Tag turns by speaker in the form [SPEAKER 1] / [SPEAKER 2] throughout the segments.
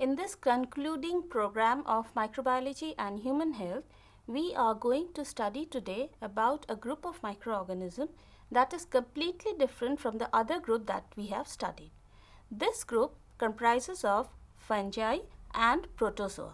[SPEAKER 1] In this concluding program of microbiology and human health, we are going to study today about a group of microorganisms that is completely different from the other group that we have studied. This group comprises of fungi and protozoa.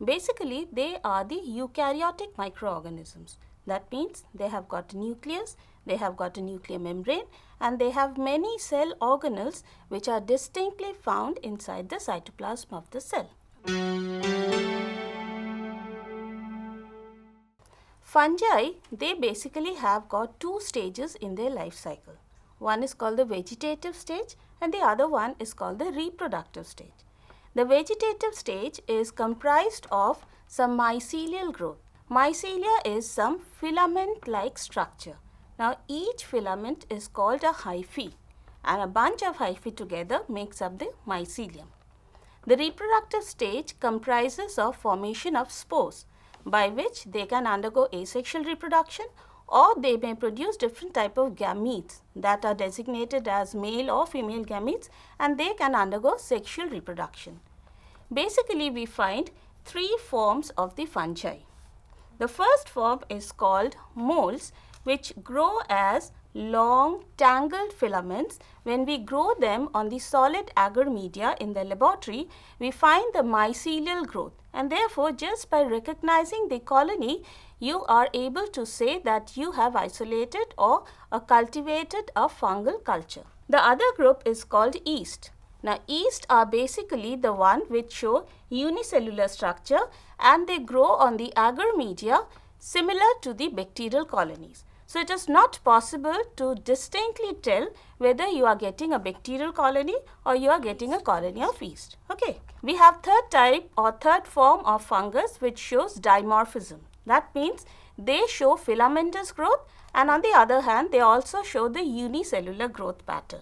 [SPEAKER 1] Basically, they are the eukaryotic microorganisms. That means they have got a nucleus, they have got a nuclear membrane, and they have many cell organelles which are distinctly found inside the cytoplasm of the cell. Fungi, they basically have got two stages in their life cycle. One is called the vegetative stage and the other one is called the reproductive stage. The vegetative stage is comprised of some mycelial growth. Mycelia is some filament-like structure. Now, each filament is called a hyphae and a bunch of hyphae together makes up the mycelium. The reproductive stage comprises of formation of spores by which they can undergo asexual reproduction or they may produce different type of gametes that are designated as male or female gametes and they can undergo sexual reproduction. Basically, we find three forms of the fungi. The first form is called molds, which grow as long tangled filaments. When we grow them on the solid agar media in the laboratory, we find the mycelial growth, and therefore just by recognizing the colony, you are able to say that you have isolated or cultivated a fungal culture. The other group is called yeast. Now, yeast are basically the one which show unicellular structure and they grow on the agar media similar to the bacterial colonies. So, it is not possible to distinctly tell whether you are getting a bacterial colony or you are getting a colony of yeast. Okay. We have third type or third form of fungus which shows dimorphism. That means they show filamentous growth and on the other hand they also show the unicellular growth pattern.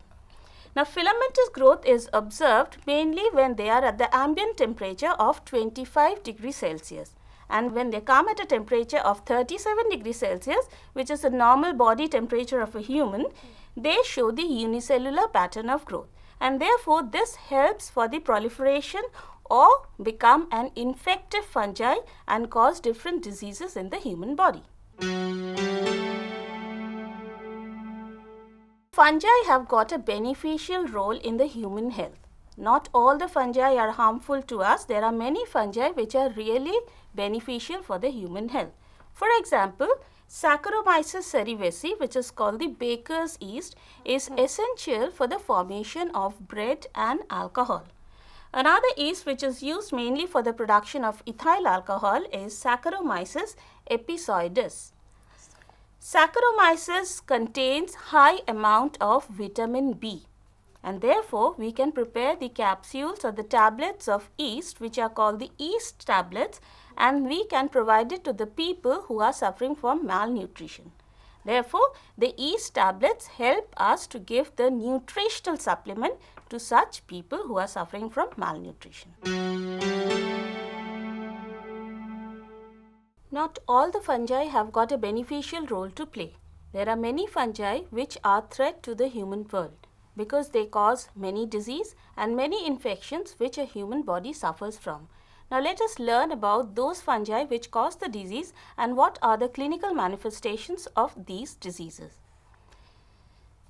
[SPEAKER 1] Now, filamentous growth is observed mainly when they are at the ambient temperature of 25 degrees Celsius. And when they come at a temperature of 37 degrees Celsius, which is the normal body temperature of a human, they show the unicellular pattern of growth. And therefore, this helps for the proliferation or become an infective fungi and cause different diseases in the human body. Fungi have got a beneficial role in the human health. Not all the fungi are harmful to us. There are many fungi which are really beneficial for the human health. For example, Saccharomyces cerevisiae, which is called the baker's yeast, is essential for the formation of bread and alcohol. Another yeast which is used mainly for the production of ethyl alcohol is Saccharomyces episoides. Saccharomyces contains high amount of vitamin B. And therefore, we can prepare the capsules or the tablets of yeast which are called the yeast tablets and we can provide it to the people who are suffering from malnutrition. Therefore, the yeast tablets help us to give the nutritional supplement to such people who are suffering from malnutrition. Not all the fungi have got a beneficial role to play. There are many fungi which are threat to the human world, because they cause many disease and many infections which a human body suffers from. Now, let us learn about those fungi which cause the disease and what are the clinical manifestations of these diseases.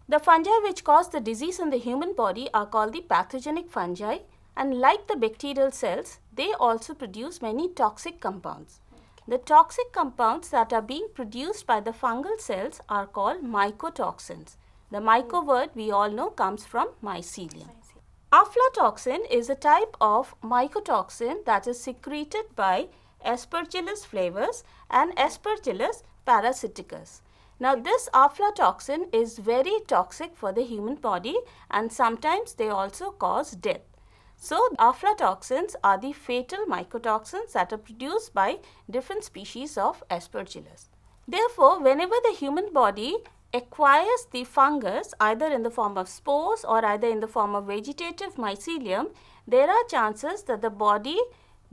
[SPEAKER 1] The fungi which cause the disease in the human body are called the pathogenic fungi, and like the bacterial cells, they also produce many toxic compounds. The toxic compounds that are being produced by the fungal cells are called mycotoxins. The myco word we all know comes from mycelium. Aflatoxin is a type of mycotoxin that is secreted by Aspergillus flavus and Aspergillus parasiticus. Now, this aflatoxin is very toxic for the human body and sometimes they also cause death. So, aflatoxins are the fatal mycotoxins that are produced by different species of Aspergillus. Therefore, whenever the human body acquires the fungus either in the form of spores or either in the form of vegetative mycelium, there are chances that the body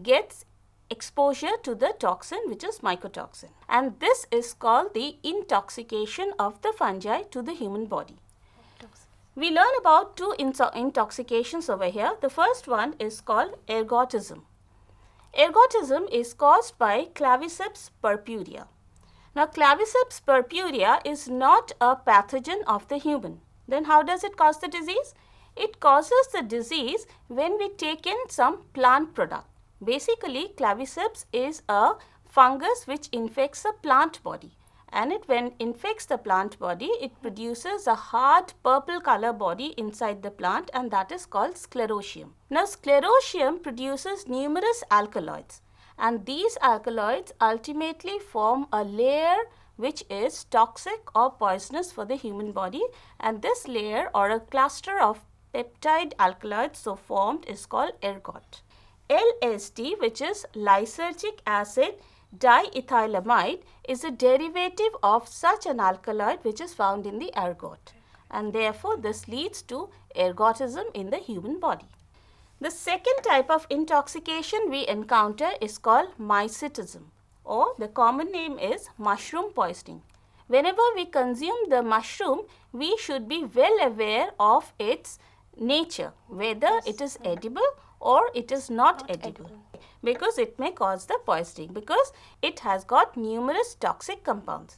[SPEAKER 1] gets exposure to the toxin which is mycotoxin, and this is called the intoxication of the fungi to the human body. We learn about two intoxications over here. The first one is called ergotism. Ergotism is caused by Claviceps purpurea. Now, Claviceps purpurea is not a pathogen of the human. Then how does it cause the disease? It causes the disease when we take in some plant product. Basically, Claviceps is a fungus which infects a plant body. And when infects the plant body, it produces a hard purple color body inside the plant, and that is called sclerotium. Now, sclerotium produces numerous alkaloids, and these alkaloids ultimately form a layer which is toxic or poisonous for the human body, and this layer or a cluster of peptide alkaloids so formed is called ergot. LSD, which is lysergic acid diethylamide, is a derivative of such an alkaloid which is found in the ergot, and therefore this leads to ergotism in the human body. The second type of intoxication we encounter is called mycetism, or the common name is mushroom poisoning. Whenever we consume the mushroom, we should be well aware of its nature, whether it is edible or it is not edible, because it may cause the poisoning, because it has got numerous toxic compounds.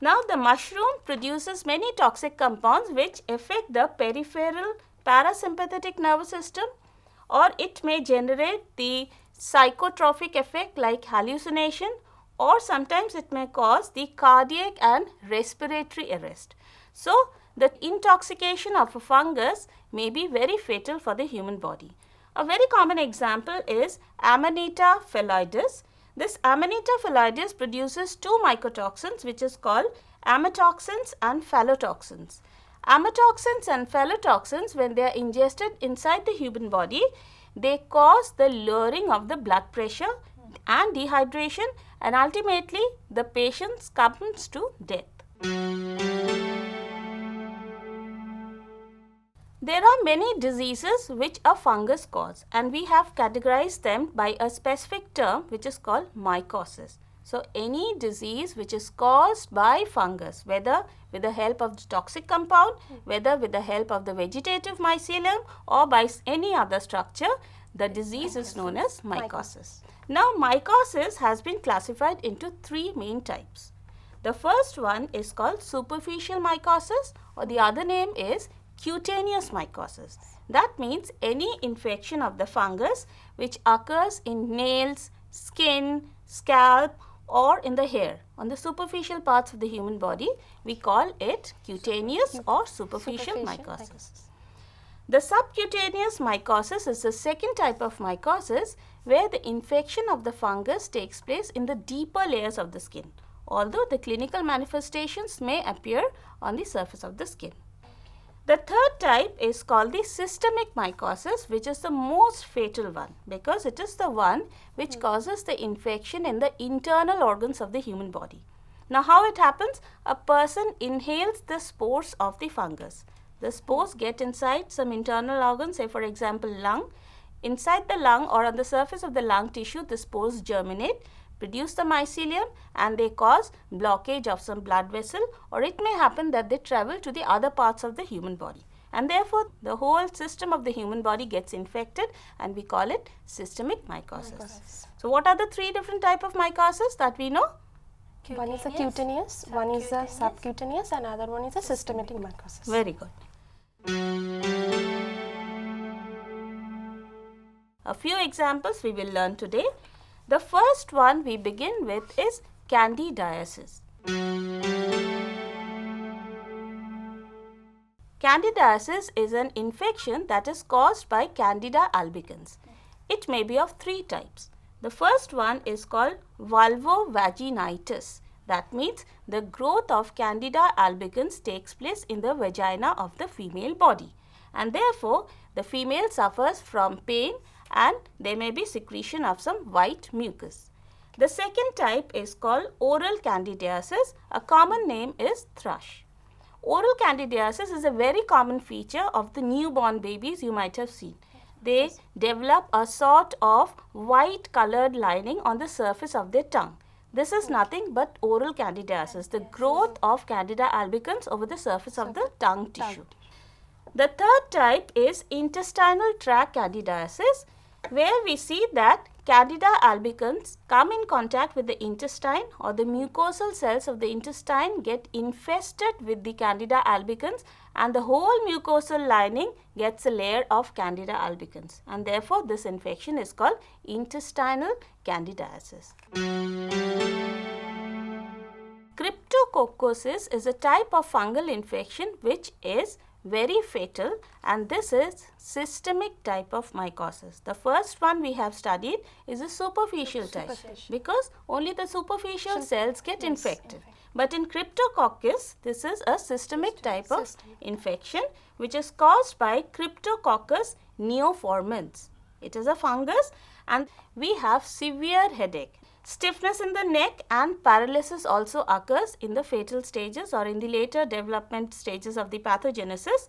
[SPEAKER 1] Now, the mushroom produces many toxic compounds which affect the peripheral parasympathetic nervous system, or it may generate the psychotropic effect like hallucination, or sometimes it may cause the cardiac and respiratory arrest. So, the intoxication of a fungus may be very fatal for the human body. A very common example is Amanita phalloides. This Amanita phalloides produces two mycotoxins which is called amatoxins and phallotoxins. Amatoxins and phallotoxins, when they are ingested inside the human body, they cause the lowering of the blood pressure and dehydration, and ultimately the patient succumbs to death. There are many diseases which a fungus causes, and we have categorized them by a specific term which is called mycosis. So, any disease which is caused by fungus, whether with the help of the toxic compound, whether with the help of the vegetative mycelium or by any other structure, the disease is known as mycosis. Now, mycosis has been classified into three main types. The first one is called superficial mycosis, or the other name is cutaneous mycosis. That means any infection of the fungus which occurs in nails, skin, scalp or in the hair, on the superficial parts of the human body, we call it cutaneous or superficial mycosis. The subcutaneous mycosis is the second type of mycosis where the infection of the fungus takes place in the deeper layers of the skin, although the clinical manifestations may appear on the surface of the skin. The third type is called the systemic mycosis, which is the most fatal one because it is the one which causes the infection in the internal organs of the human body. Now, how it happens? A person inhales the spores of the fungus. The spores get inside some internal organs, say for example lung. Inside the lung or on the surface of the lung tissue, the spores germinate, produce the mycelium, and they cause blockage of some blood vessel, or it may happen that they travel to the other parts of the human body, and therefore the whole system of the human body gets infected, and we call it systemic mycosis. So, what are the three different types of mycosis that we know?
[SPEAKER 2] One is a cutaneous, one is a subcutaneous, and another one is a systemic mycosis.
[SPEAKER 1] Very good. A few examples we will learn today. The first one we begin with is candidiasis. Candidiasis is an infection that is caused by Candida albicans. It may be of three types. The first one is called vulvovaginitis. That means the growth of Candida albicans takes place in the vagina of the female body, and therefore the female suffers from pain and there may be secretion of some white mucus. The second type is called oral candidiasis. A common name is thrush. Oral candidiasis is a very common feature of the newborn babies you might have seen. They develop a sort of white colored lining on the surface of their tongue. This is nothing but oral candidiasis, the growth of Candida albicans over the surface of the tongue tissue. The third type is intestinal tract candidiasis, where we see that Candida albicans come in contact with the intestine, or the mucosal cells of the intestine get infested with the Candida albicans, and the whole mucosal lining gets a layer of Candida albicans, and therefore this infection is called intestinal candidiasis. Cryptococcosis is a type of fungal infection which is very fatal, and this is systemic type of mycosis. The first one we have studied is a superficial type, because only the superficial cells get infected. But in Cryptococcus, this is a systemic type of infection which is caused by Cryptococcus neoformans. It is a fungus, and we have severe headache. Stiffness in the neck and paralysis also occurs in the fatal stages or in the later development stages of the pathogenesis.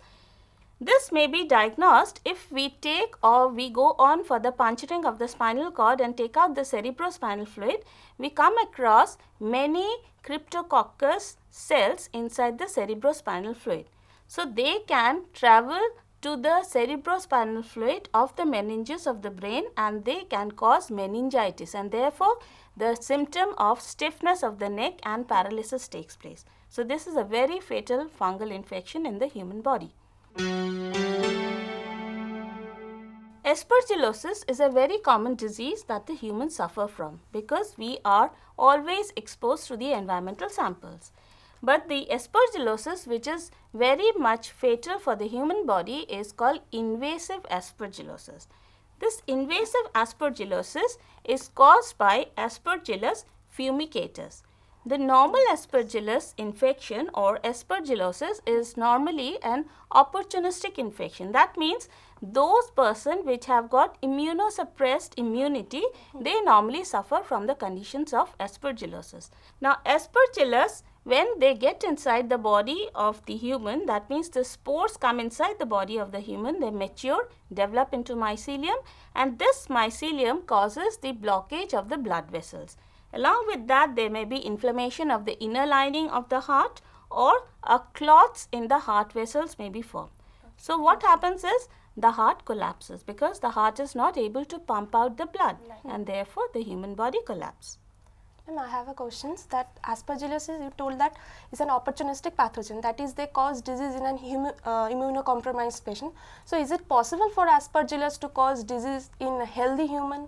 [SPEAKER 1] This may be diagnosed if we take or we go on for the puncturing of the spinal cord and take out the cerebrospinal fluid. We come across many Cryptococcus cells inside the cerebrospinal fluid. So, they can travel to the cerebrospinal fluid of the meninges of the brain, and they can cause meningitis, and therefore the symptom of stiffness of the neck and paralysis takes place. So, this is a very fatal fungal infection in the human body. Aspergillosis is a very common disease that the humans suffer from, because we are always exposed to the environmental samples. But the aspergillosis, which is very much fatal for the human body, is called invasive aspergillosis. This invasive aspergillosis is caused by Aspergillus fumicatus. The normal aspergillus infection or aspergillosis is normally an opportunistic infection. That means those persons which have got immunosuppressed immunity, they normally suffer from the conditions of aspergillosis. Now, aspergillus, when they get inside the body of the human, that means the spores come inside the body of the human, they mature, develop into mycelium, and this mycelium causes the blockage of the blood vessels. Along with that, there may be inflammation of the inner lining of the heart, or clots in the heart vessels may be formed. So, what happens is the heart collapses, because the heart is not able to pump out the blood, and therefore the human body collapses.
[SPEAKER 2] I have a question that aspergillosis, you told that is an opportunistic pathogen, that is they cause disease in an immunocompromised patient. So, is it possible for aspergillus to cause disease in a healthy human?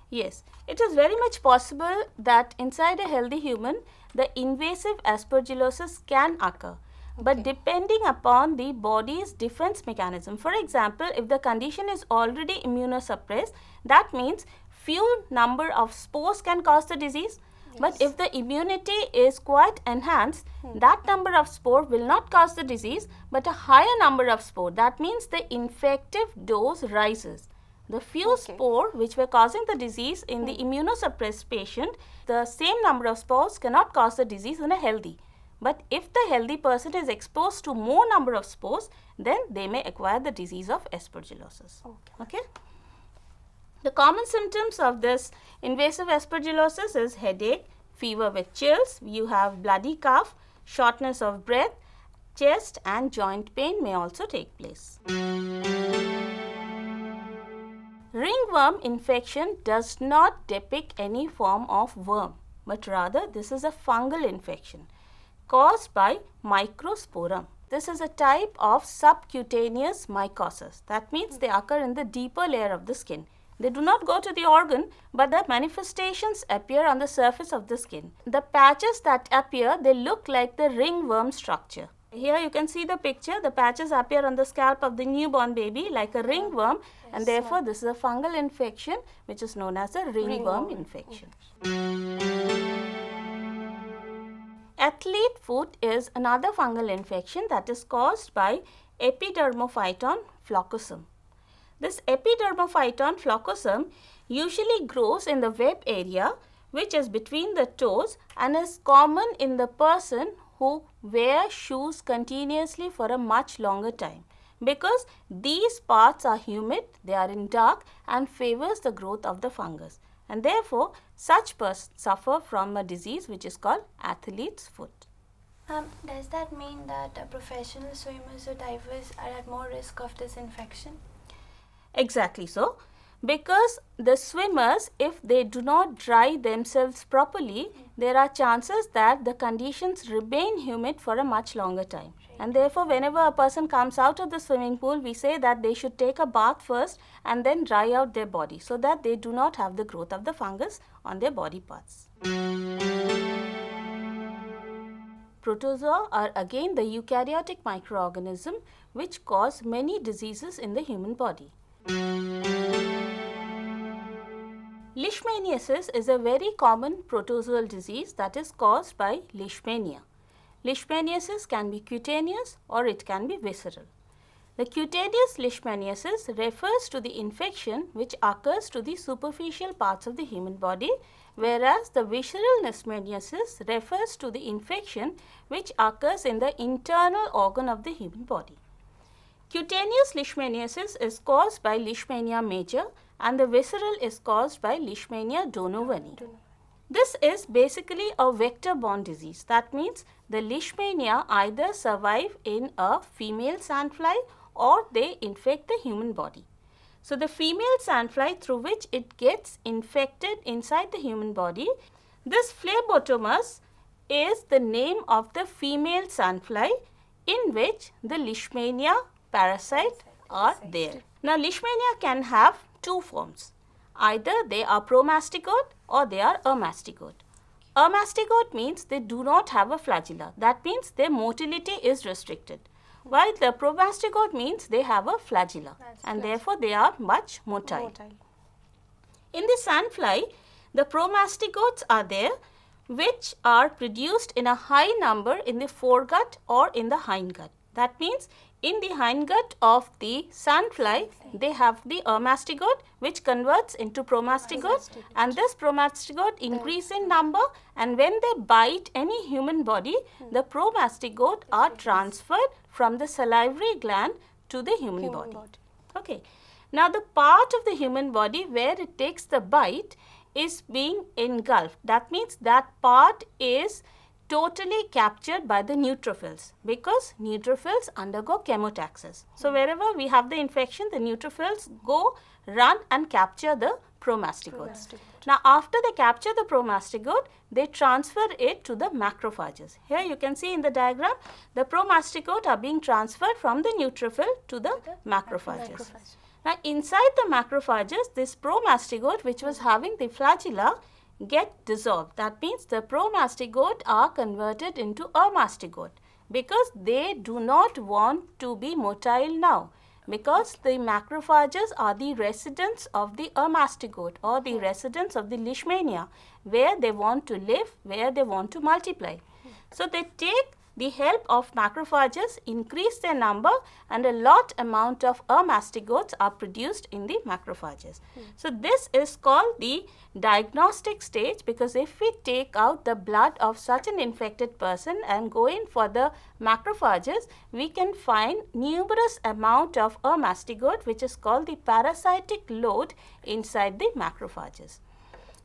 [SPEAKER 1] Yes, it is very much possible that inside a healthy human, the invasive aspergillosis can occur. But depending upon the body's defense mechanism. For example, if the condition is already immunosuppressed, that means few number of spores can cause the disease. But if the immunity is quite enhanced, that number of spore will not cause the disease, but a higher number of spore. That means the infective dose rises. The few spore which were causing the disease in the immunosuppressed patient, the same number of spores cannot cause the disease in a healthy. But if the healthy person is exposed to more number of spores, then they may acquire the disease of aspergillosis. Okay. The common symptoms of this invasive aspergillosis is headache, fever with chills, you have bloody cough, shortness of breath, chest and joint pain may also take place. Ringworm infection does not depict any form of worm, but rather this is a fungal infection caused by Microsporum. This is a type of subcutaneous mycosis. That means they occur in the deeper layer of the skin. They do not go to the organ, but the manifestations appear on the surface of the skin. The patches that appear, they look like the ringworm structure. Here you can see the picture. The patches appear on the scalp of the newborn baby like a ringworm, and therefore this is a fungal infection which is known as a ringworm infection. Athlete foot is another fungal infection that is caused by Epidermophyton floccosum. This Epidermophyton floccosum usually grows in the web area which is between the toes and is common in the person who wear shoes continuously for a much longer time, because these parts are humid, they are in dark and favors the growth of the fungus, and therefore such persons suffer from a disease which is called athlete's foot.
[SPEAKER 3] Does that mean that professional swimmers or divers are at more risk of this infection?
[SPEAKER 1] Exactly so. Because the swimmers, if they do not dry themselves properly, there are chances that the conditions remain humid for a much longer time. And therefore, whenever a person comes out of the swimming pool, we say that they should take a bath first and then dry out their body so that they do not have the growth of the fungus on their body parts. Protozoa are again the eukaryotic microorganism which cause many diseases in the human body. Leishmaniasis is a very common protozoal disease that is caused by Leishmania. Leishmaniasis can be cutaneous or it can be visceral. The cutaneous Leishmaniasis refers to the infection which occurs to the superficial parts of the human body, whereas the visceral Leishmaniasis refers to the infection which occurs in the internal organ of the human body. Cutaneous Leishmaniasis is caused by Leishmania major and the visceral is caused by Leishmania donovani. This is basically a vector-borne disease. That means the Leishmania either survive in a female sandfly or they infect the human body. So, the female sandfly through which it gets infected inside the human body, this phlebotomous is the name of the female sandfly in which the Leishmania parasite are there. Now, Leishmania can have two forms. Either they are promastigote or they are amastigote. Amastigote means they do not have a flagella. That means their motility is restricted. While the promastigote means they have a flagella and therefore they are much motile. In the sandfly, the promastigotes are there which are produced in a high number in the foregut or in the hindgut. That means in the hindgut of the sandfly, they have the amastigote which converts into promastigote, and this promastigote increase in number, and when they bite any human body, the promastigote are transferred from the salivary gland to the human body. Okay. Now, the part of the human body where it takes the bite is being engulfed. That means that part is totally captured by the neutrophils because neutrophils undergo chemotaxis. So, wherever we have the infection, the neutrophils go, run and capture the promastigote. Now, after they capture the promastigote, they transfer it to the macrophages. Here you can see in the diagram, the promastigote are being transferred from the neutrophil to the macrophages. Now, inside the macrophages, this promastigote which was having the flagella get dissolved. That means the promastigote are converted into amastigote because they do not want to be motile now, because the macrophages are the residents of the amastigote or the residents of the Leishmania, where they want to live, where they want to multiply. So, they take the help of macrophages, increase their number, and a lot amount of amastigotes are produced in the macrophages. So, this is called the diagnostic stage, because if we take out the blood of such an infected person and go in for the macrophages, we can find numerous amount of amastigote which is called the parasitic load inside the macrophages.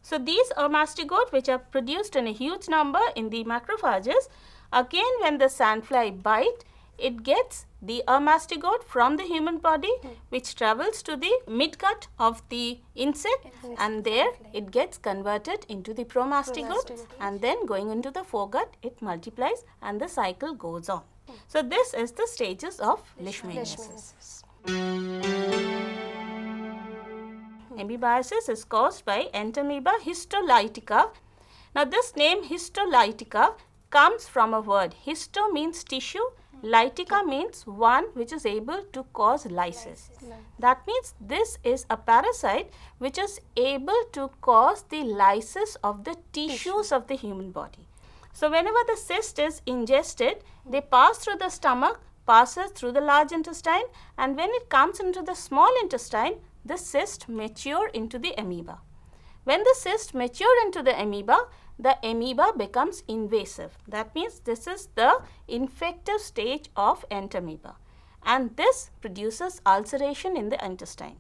[SPEAKER 1] So, these amastigote which are produced in a huge number in the macrophages, again when the sandfly bite, it gets the amastigote from the human body which travels to the midgut of the insect, and there it gets converted into the promastigote, and then going into the foregut it multiplies and the cycle goes on. So, this is the stages of Leishmaniasis. Amoebiasis is caused by Entamoeba histolytica. Now, this name histolytica comes from a word. Histo means tissue, lytica means one which is able to cause lysis. That means this is a parasite which is able to cause the lysis of the tissues of the human body. So, whenever the cyst is ingested, they pass through the stomach, passes through the large intestine, and when it comes into the small intestine, the cyst mature into the amoeba. When the cyst mature into the amoeba becomes invasive. That means this is the infective stage of entamoeba, and this produces ulceration in the intestine.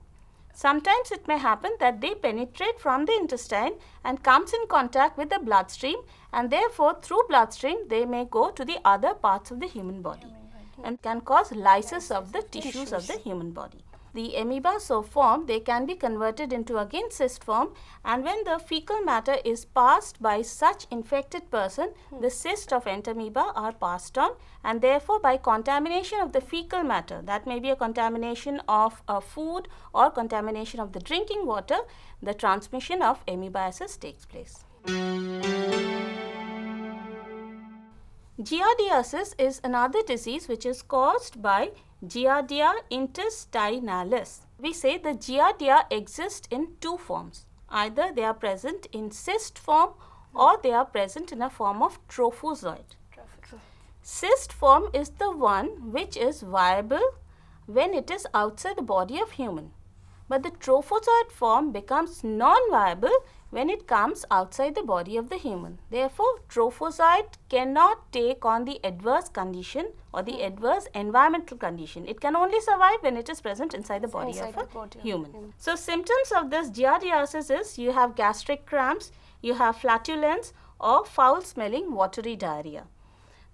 [SPEAKER 1] Sometimes it may happen that they penetrate from the intestine and comes in contact with the bloodstream, and therefore through bloodstream they may go to the other parts of the human body and can cause lysis of the tissues of the human body. The amoeba so formed, they can be converted into again cyst form, and when the fecal matter is passed by such infected person, the cyst of entamoeba are passed on, and therefore by contamination of the fecal matter, that may be a contamination of food or contamination of the drinking water, the transmission of amoebiasis takes place. Giardiasis is another disease which is caused by Giardia intestinalis. We say the Giardia exist in two forms. Either they are present in cyst form or they are present in a form of trophozoite. Cyst form is the one which is viable when it is outside the body of human. But the trophozoite form becomes non-viable when it comes outside the body of the human. Therefore, trophozoite cannot take on the adverse condition or the adverse environmental condition. It can only survive when it is present inside the body of a human. So, symptoms of this giardiasis is you have gastric cramps, you have flatulence or foul smelling watery diarrhea.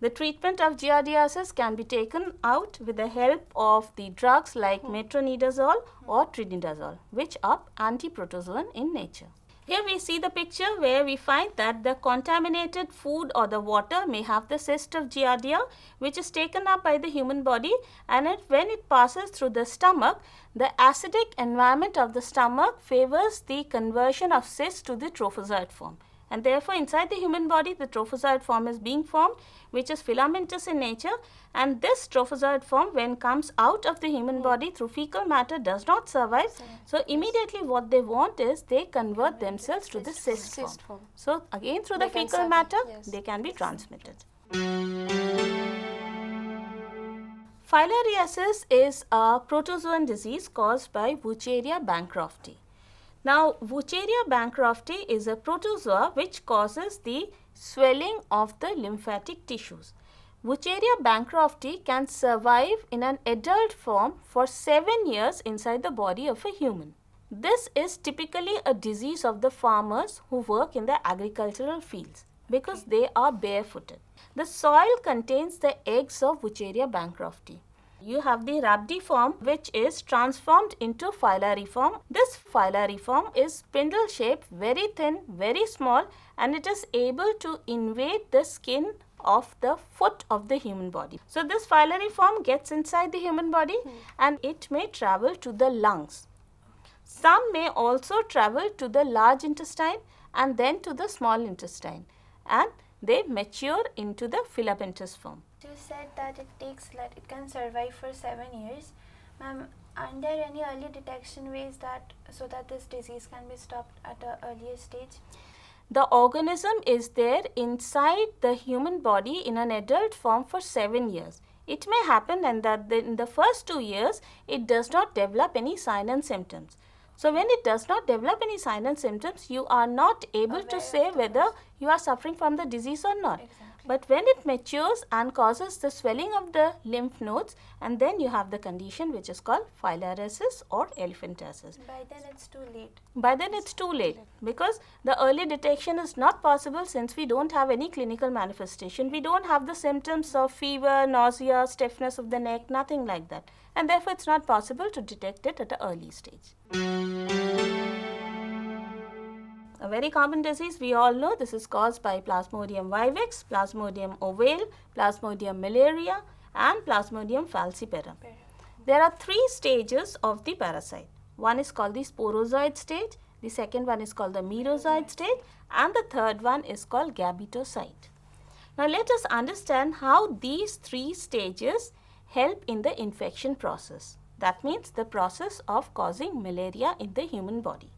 [SPEAKER 1] The treatment of giardiasis can be taken out with the help of the drugs like metronidazole or trinidazole, which are antiprotozoan in nature. Here we see the picture where we find that the contaminated food or the water may have the cyst of giardia, which is taken up by the human body, and when it passes through the stomach, the acidic environment of the stomach favors the conversion of cyst to the trophozoite form. And therefore, inside the human body, the trophozoite form is being formed, which is filamentous in nature, and this trophozoite form, when comes out of the human body through fecal matter, does not survive. So, immediately what they want is they convert themselves to the cyst form. So, again through the fecal matter, they can be transmitted. Filariasis is a protozoan disease caused by Wucheria bancrofti. Now, Wucheria bancrofti is a protozoa which causes the swelling of the lymphatic tissues. Wucheria bancrofti can survive in an adult form for 7 years inside the body of a human. This is typically a disease of the farmers who work in the agricultural fields because they are barefooted. The soil contains the eggs of Wucheria bancrofti. You have the rhabdiform, which is transformed into filariform. This filariform is spindle shaped, very thin, very small, and it is able to invade the skin of the foot of the human body. So, this filariform gets inside the human body and it may travel to the lungs. Some may also travel to the large intestine and then to the small intestine, and they mature into the filamentous form.
[SPEAKER 3] You said that it can survive for 7 years. Ma'am, aren't there any early detection ways so that this disease can be stopped at an earlier stage?
[SPEAKER 1] The organism is there inside the human body in an adult form for 7 years. It may happen and that in the first 2 years, it does not develop any sign and symptoms. So, when it does not develop any sign and symptoms, you are not able to say whether you are suffering from the disease or not.
[SPEAKER 3] Exactly.
[SPEAKER 1] But when it matures and causes the swelling of the lymph nodes, and then you have the condition which is called filariasis or elephantiasis.
[SPEAKER 3] By then it's too late.
[SPEAKER 1] By then it's too late because the early detection is not possible since we don't have any clinical manifestation. We don't have the symptoms of fever, nausea, stiffness of the neck, nothing like that. And therefore, it's not possible to detect it at an early stage. A very common disease we all know, this is caused by Plasmodium vivax, Plasmodium ovale, Plasmodium malaria and Plasmodium falciparum. There are 3 stages of the parasite. One is called the sporozoid stage, the second one is called the merozoid stage, and the third one is called gabetocyte. Now, let us understand how these 3 stages help in the infection process. That means the process of causing malaria in the human body.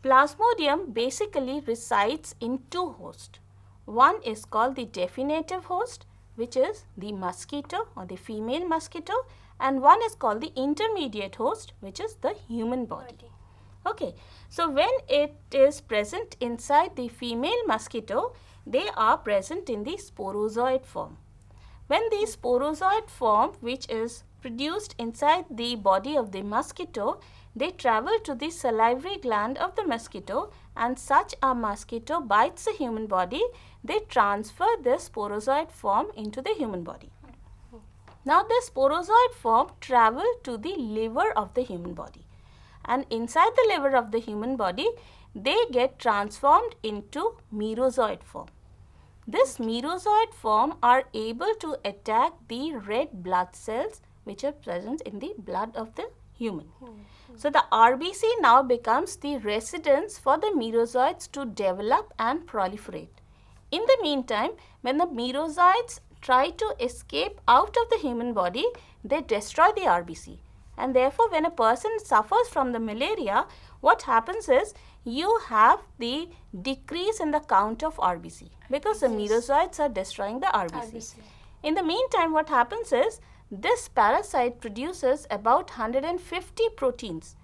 [SPEAKER 1] Plasmodium basically resides in 2 hosts. One is called the definitive host, which is the mosquito or the female mosquito, and one is called the intermediate host, which is the human body. Okay, so when it is present inside the female mosquito, they are present in the sporozoid form. When the sporozoid form, which is produced inside the body of the mosquito, they travel to the salivary gland of the mosquito, and such a mosquito bites the human body, they transfer the sporozoid form into the human body. Now the sporozoid form travel to the liver of the human body, and inside the liver of the human body, they get transformed into merozoid form. This merozoid form are able to attack the red blood cells which are present in the blood of the human. So the RBC now becomes the residence for the merozoids to develop and proliferate. In the meantime, when the merozoids try to escape out of the human body, they destroy the RBC. And therefore, when a person suffers from the malaria, what happens is you have the decrease in the count of RBC because the merozoids are destroying the RBC. In the meantime, what happens is this parasite produces about 150 proteins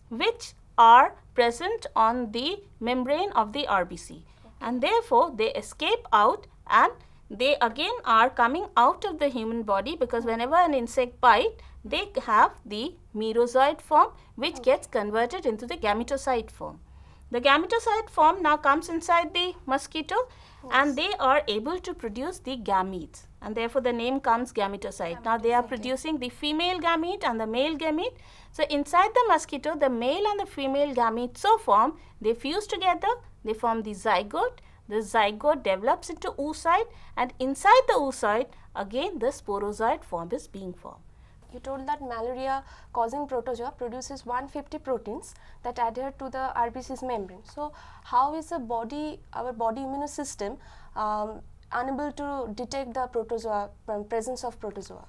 [SPEAKER 1] which are present on the membrane of the RBC, and therefore they escape out and they again are coming out of the human body, because whenever an insect bite, they have the merozoid form which gets converted into the gametocyte form. The gametocyte form now comes inside the mosquito and they are able to produce the gametes, and therefore the name comes gametocyte. Now they are producing the female gamete and the male gamete. So inside the mosquito, the male and the female gametes so form, they fuse together, they form the zygote. The zygote develops into oocyte, and inside the oocyte again the sporozoid form is being formed.
[SPEAKER 2] You told that malaria causing protozoa produces 150 proteins that adhere to the RBC's membrane. So how is our body immune system unable to detect the protozoa, presence of protozoa?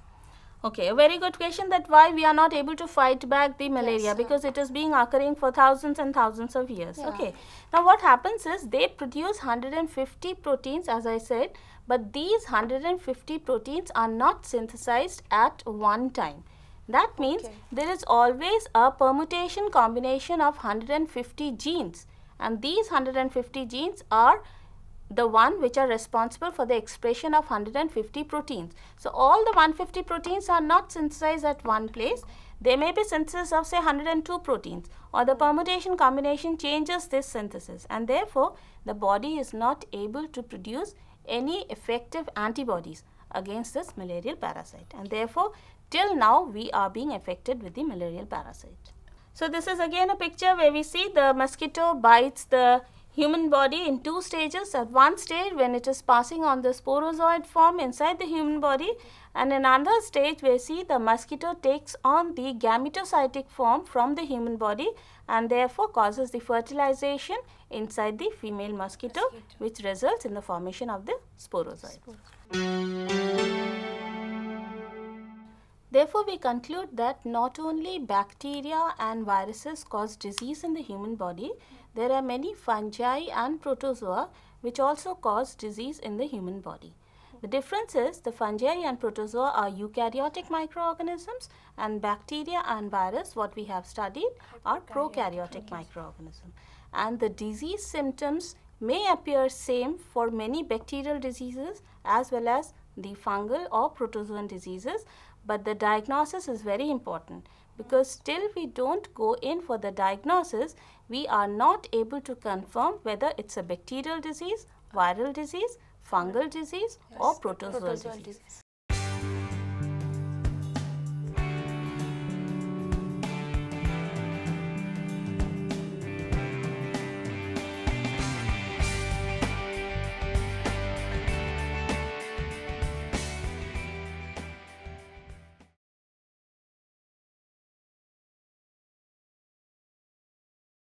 [SPEAKER 1] Okay, a very good question, that why we are not able to fight back the malaria, because it is being occurring for thousands and thousands of years. Okay, now what happens is they produce 150 proteins, as I said, but these 150 proteins are not synthesized at one time. That means there is always a permutation combination of 150 genes, and these 150 genes are the one which are responsible for the expression of 150 proteins. So all the 150 proteins are not synthesized at one place. There may be synthesis of say 102 proteins, or the permutation combination changes this synthesis, and therefore the body is not able to produce any effective antibodies against this malarial parasite, and therefore till now we are being affected with the malarial parasite. So this is again a picture where we see the mosquito bites the human body in two stages. At one stage when it is passing on the sporozoid form inside the human body, and in another stage we see the mosquito takes on the gametocytic form from the human body and therefore causes the fertilization inside the female mosquito, which results in the formation of the sporozoid. Therefore, we conclude that not only bacteria and viruses cause disease in the human body, there are many fungi and protozoa which also cause disease in the human body. The difference is the fungi and protozoa are eukaryotic microorganisms, and bacteria and virus, what we have studied, are prokaryotic microorganisms. And the disease symptoms may appear same for many bacterial diseases as well as the fungal or protozoan diseases, but the diagnosis is very important, because till we don't go in for the diagnosis, we are not able to confirm whether it's a bacterial disease, viral disease, fungal disease or protozoal disease.